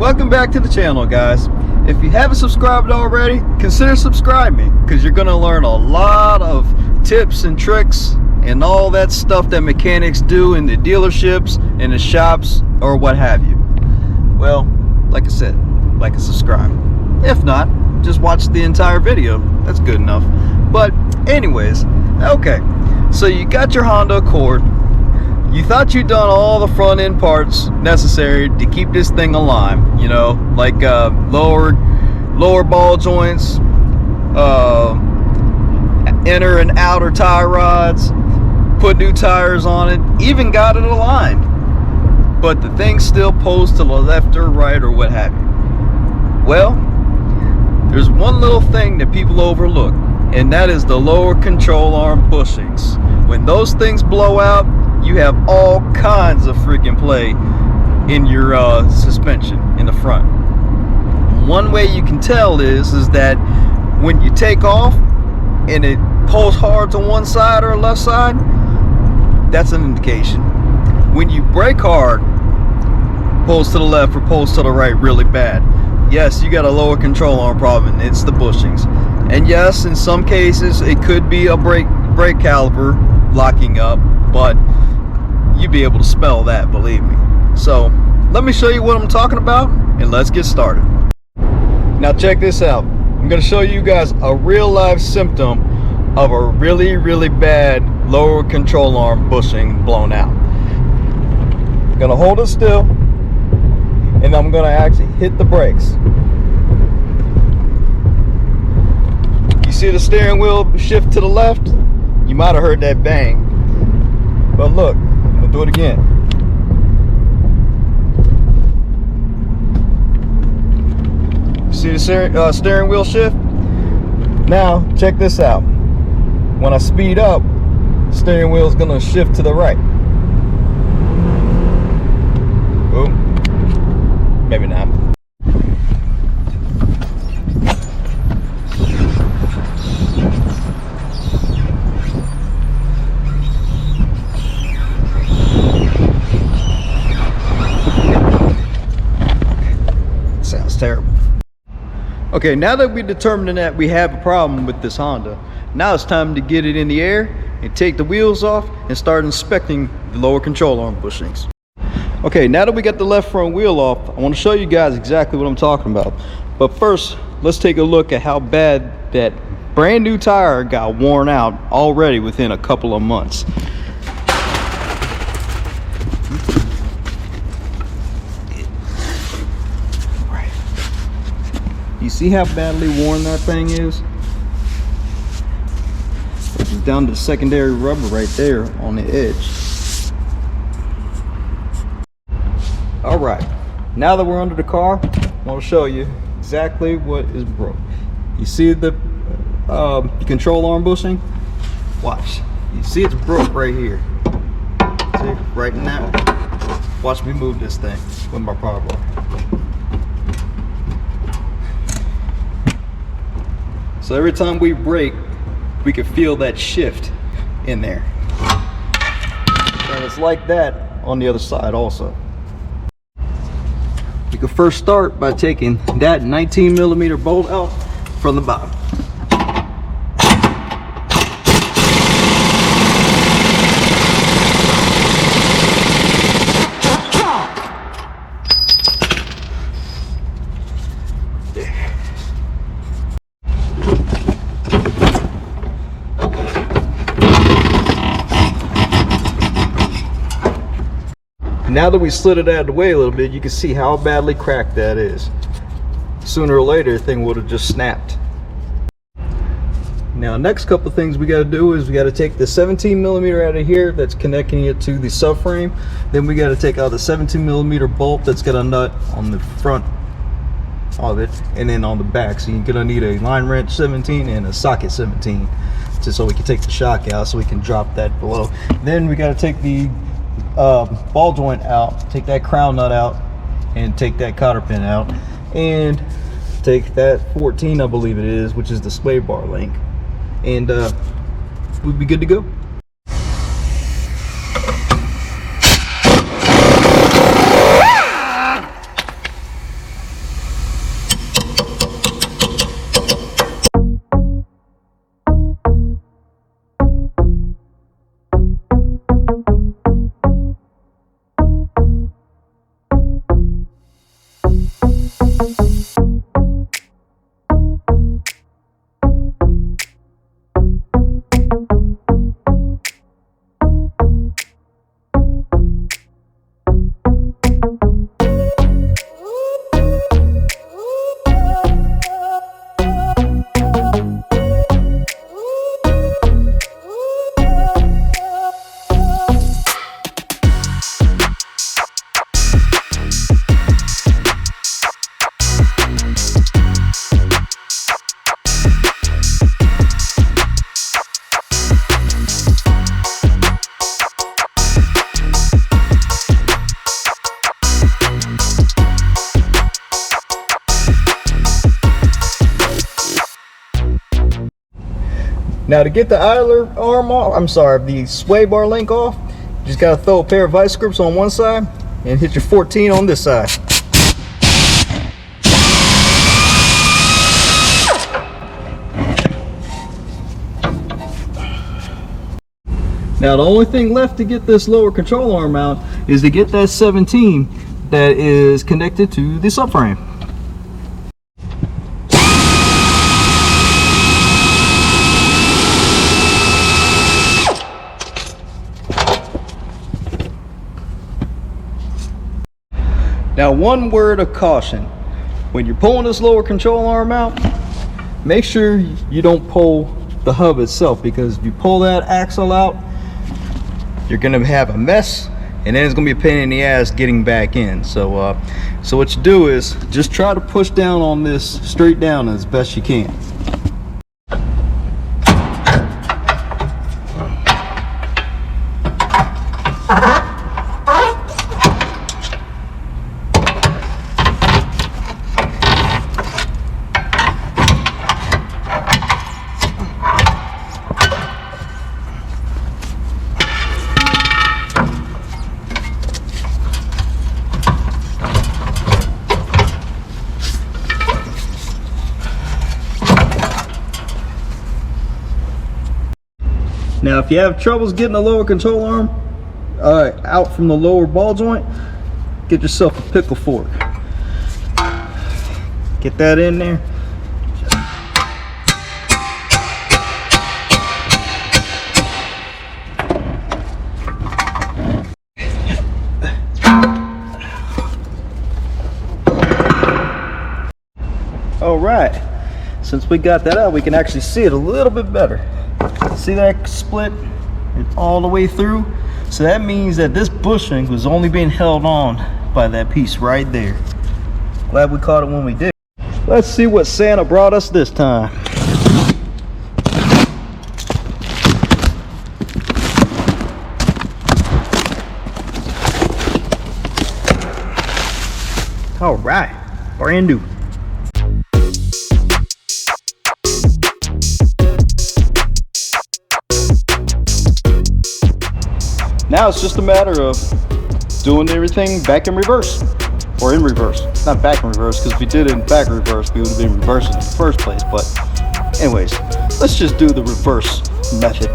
Welcome back to the channel, guys. If you haven't subscribed already, consider subscribing, because you're going to learn a lot of tips and tricks and all that stuff that mechanics do in the dealerships, in the shops, or what have you. Well, like I said, like and subscribe. If not, just watch the entire video. That's good enough. But anyways, okay, so you got your Honda Accord. You thought you'd done all the front end parts necessary to keep this thing aligned, you know, like lower ball joints, inner and outer tie rods, put new tires on it, even got it aligned. But the thing still pulls to the left or right or what have you. Well, there's one little thing that people overlook, and that is the lower control arm bushings. When those things blow out, you have all kinds of freaking play in your suspension in the front. One way you can tell is that when you take off and it pulls hard to one side or left side, that's an indication. When you brake hard, pulls to the left or pulls to the right really bad, yes, you got a lower control arm problem, and it's the bushings. And yes, in some cases it could be a brake caliper locking up, but you'd be able to spell that, believe me. So let me show you what I'm talking about, and let's get started. Now check this out. I'm going to show you guys a real life symptom of a really bad lower control arm bushing blown out. I'm going to hold it still, and I'm going to actually hit the brakes. You see the steering wheel shift to the left? You might have heard that bang. But look, I'm going to do it again. See the steering wheel shift? Now, check this out. When I speed up, the steering wheel is going to shift to the right. Boom. Maybe not. Sounds terrible. Okay, now that we determined that we have a problem with this Honda, now it's time to get it in the air and take the wheels off and start inspecting the lower control arm bushings. Okay, now that we got the left front wheel off, I want to show you guys exactly what I'm talking about. But first, let's take a look at how bad that brand new tire got worn out already within a couple of months. You see how badly worn that thing is? It's down to the secondary rubber right there on the edge. All right, now that we're under the car, I want to show you exactly what is broke. You see the control arm bushing? Watch. You see it's broke right here. See, right now. Watch me move this thing with my power bar. So every time we brake, we can feel that shift in there. And it's like that on the other side also. You can first start by taking that 19mm bolt out from the bottom. Now that we slid it out of the way a little bit, you can see how badly cracked that is. Sooner or later, the thing would have just snapped. Now, next couple of things we got to do is we got to take the 17mm out of here that's connecting it to the subframe. Then we got to take out the 17mm bolt that's got a nut on the front of it and then on the back. So you're gonna need a line wrench 17 and a socket 17, just so we can take the shock out, so we can drop that below. Then we got to take the ball joint out, take that crown nut out, and take that cotter pin out, and take that 14, I believe it is, which is the sway bar link, and we'll be good to go. Now to get the idler arm off, I'm sorry, the sway bar link off, you just gotta throw a pair of vice grips on one side and hit your 14 on this side. Now the only thing left to get this lower control arm out is to get that 17 that is connected to the subframe. Now one word of caution, when you're pulling this lower control arm out, make sure you don't pull the hub itself, because if you pull that axle out, you're gonna have a mess, and then it's gonna be a pain in the ass getting back in. So so what you do is just try to push down on this straight down as best you can. Now if you have troubles getting the lower control arm out from the lower ball joint, get yourself a pickle fork. Get that in there. All right, since we got that out, we can actually see it a little bit better. See that split all the way through? So that means that this bushing was only being held on by that piece right there. Glad we caught it when we did. Let's see what Santa brought us this time. All right, brand new. Now it's just a matter of doing everything back in reverse, or in reverse. Not back in reverse, because if we did it in back reverse, we would have been reversing in the first place. But anyways, let's just do the reverse method.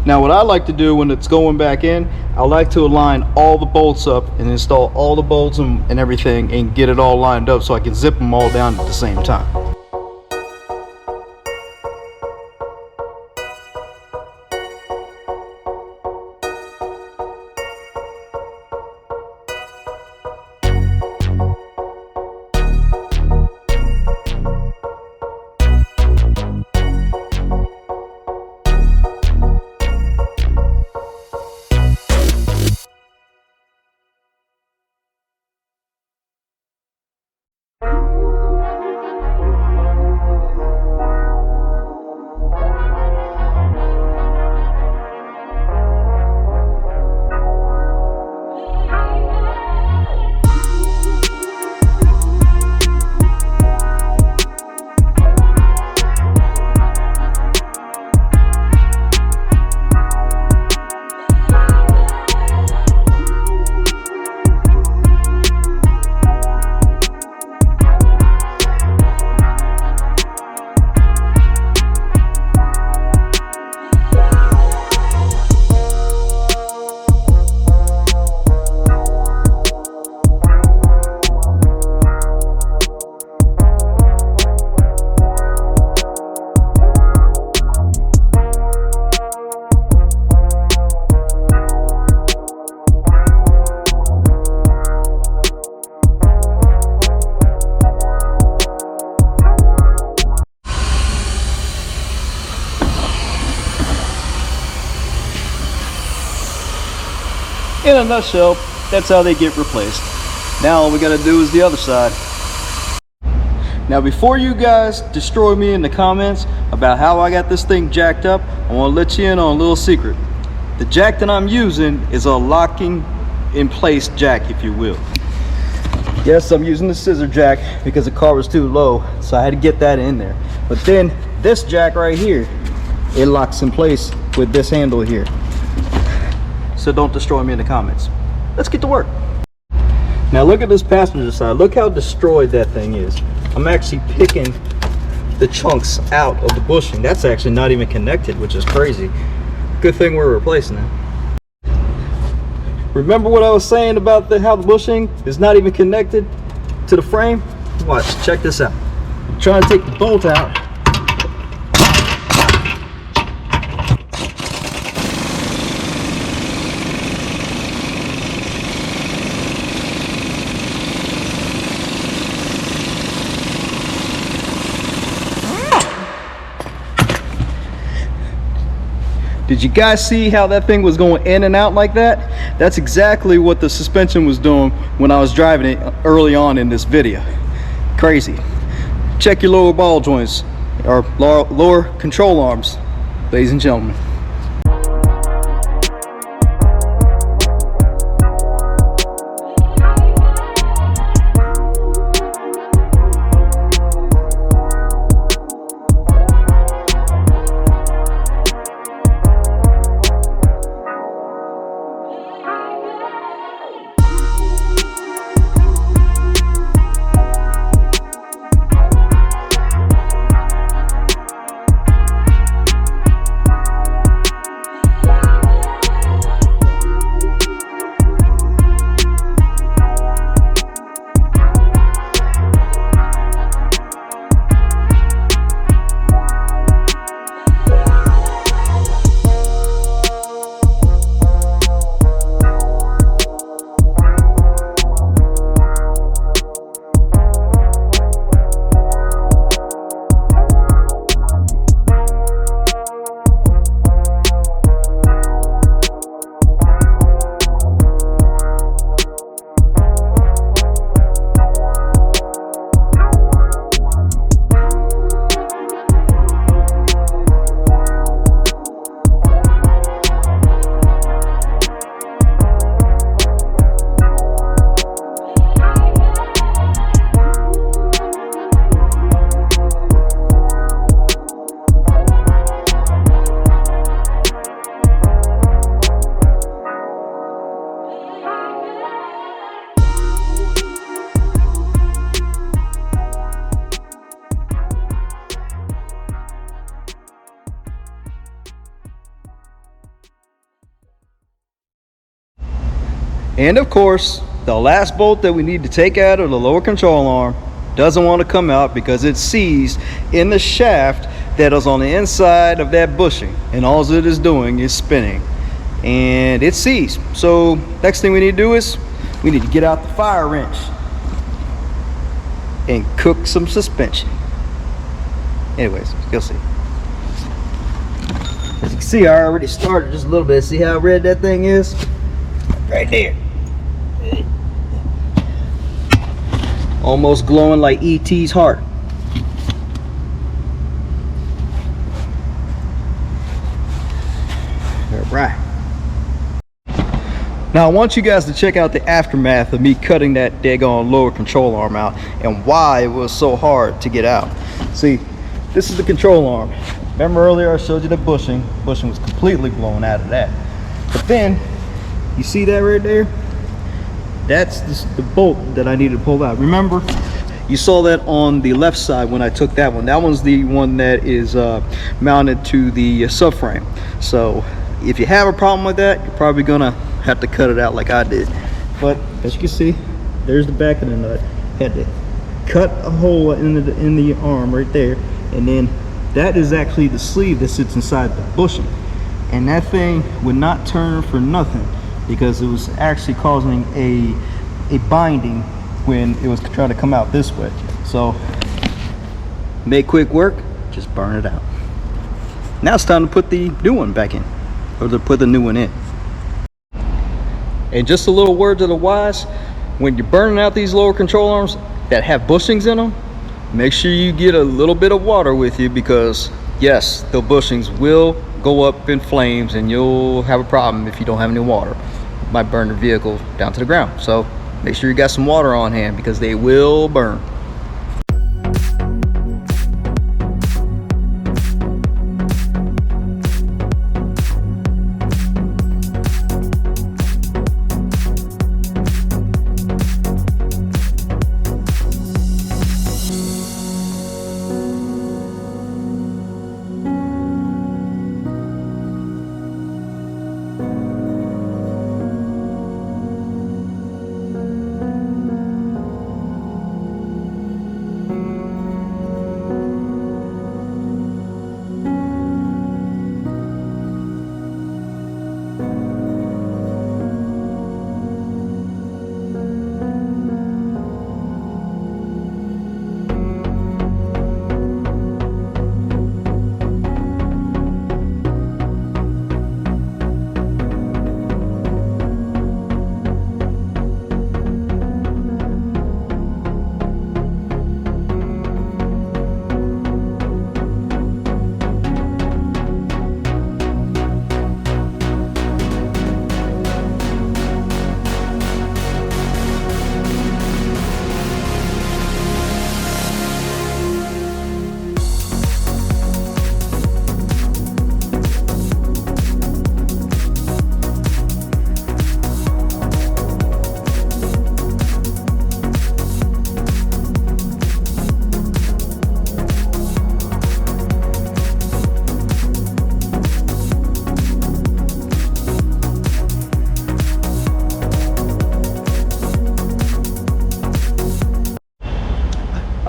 Now what I like to do when it's going back in, I like to align all the bolts up and install all the bolts and everything and get it all lined up so I can zip them all down at the same time. in a nutshell, that's how they get replaced. Now all we gotta do is the other side. Now before you guys destroy me in the comments about how I got this thing jacked up, I want to let you in on a little secret. The jack that I'm using is a locking in place jack, if you will. Yes, I'm using the scissor jack because the car was too low, so I had to get that in there. But then this jack right here, it locks in place with this handle here. So don't destroy me in the comments. Let's get to work. Now look at this passenger side. Look how destroyed that thing is. I'm actually picking the chunks out of the bushing. That's actually not even connected, which is crazy. Good thing we're replacing it. Remember what I was saying about how the bushing is not even connected to the frame? Watch, check this out. I'm trying to take the bolt out. Did you guys see how that thing was going in and out like that? That's exactly what the suspension was doing when I was driving it early on in this video. Crazy. Check your lower ball joints, or lower control arms, ladies and gentlemen. And of course, the last bolt that we need to take out of the lower control arm doesn't want to come out because it's seized in the shaft that is on the inside of that bushing, and all it is doing is spinning, and it's seized. So next thing we need to do is we need to get out the fire wrench and cook some suspension. Anyways, you'll see. As you can see, I already started just a little bit. See how red that thing is? Right there. Almost glowing like E.T.'s heart. Alright. Now I want you guys to check out the aftermath of me cutting that daggone lower control arm out and why it was so hard to get out. See, this is the control arm. Remember earlier I showed you the bushing. Bushing was completely blown out of that. But then, you see that right there? That's the bolt that I needed to pull out. Remember, you saw that on the left side when I took that one. That one's the one that is mounted to the subframe. So if you have a problem with that, you're probably gonna have to cut it out like I did. But as you can see, there's the back of the nut. Had to cut a hole in the arm right there, and then that is actually the sleeve that sits inside the bushing. And that thing would not turn for nothing, because it was actually causing a binding when it was trying to come out this way. So make quick work, just burn it out. Now it's time to put the new one back in, or to put the new one in. And just a little word to the wise, when you're burning out these lower control arms that have bushings in them, make sure you get a little bit of water with you, because yes, the bushings will go up in flames and you'll have a problem if you don't have any water. You might burn the vehicle down to the ground. So make sure you got some water on hand, because they will burn.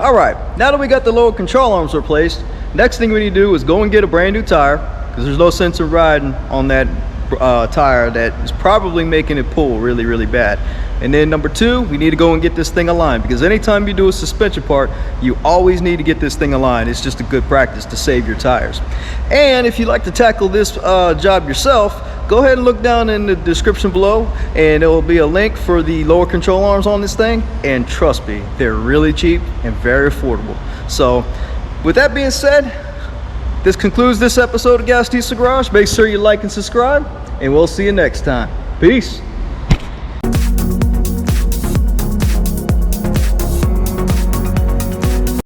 All right, now that we got the lower control arms replaced, next thing we need to do is go and get a brand new tire, because there's no sense in riding on that tire that is probably making it pull really, really bad. And then number two, we need to go and get this thing aligned, because anytime you do a suspension part, you always need to get this thing aligned. It's just a good practice to save your tires. And if you'd like to tackle this job yourself, go ahead and look down in the description below, and there will be a link for the lower control arms on this thing. And trust me, they're really cheap and very affordable. So with that being said, this concludes this episode of Gas Diesel Garage. Make sure you like and subscribe, and we'll see you next time. Peace.